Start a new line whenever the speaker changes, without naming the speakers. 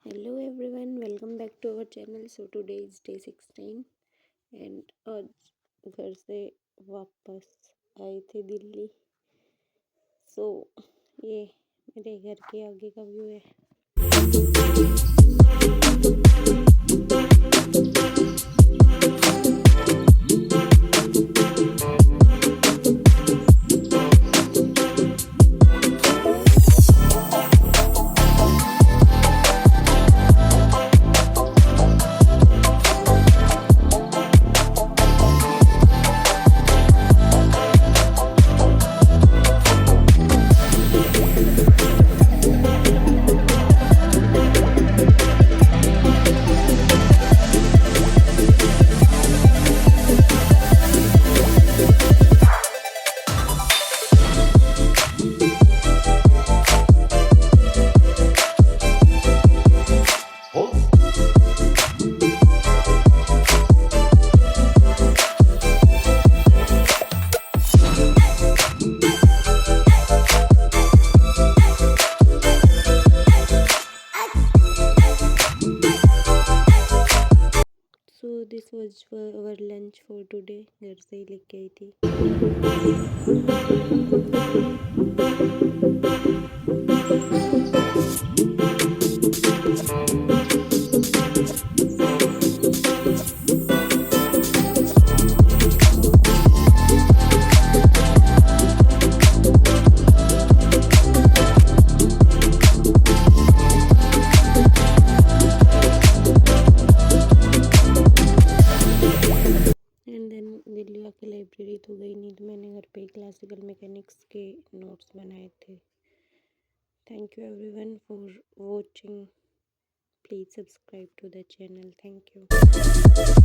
Hello everyone, welcome back to our channel. So today is day 16 and आज घर से वापस आए थे दिल्ली। सो ये मेरे घर के आगे का व्यू है। So this was our lunch for today. घर से ही लेके आई थी। एंड देन दिल्ली आके लाइब्रेरी तो गई नहीं, तो मैंने घर पे ही क्लासिकल मैकेनिक्स के नोट्स बनाए थे। Thank you everyone for watching. Please subscribe to the channel. Thank you.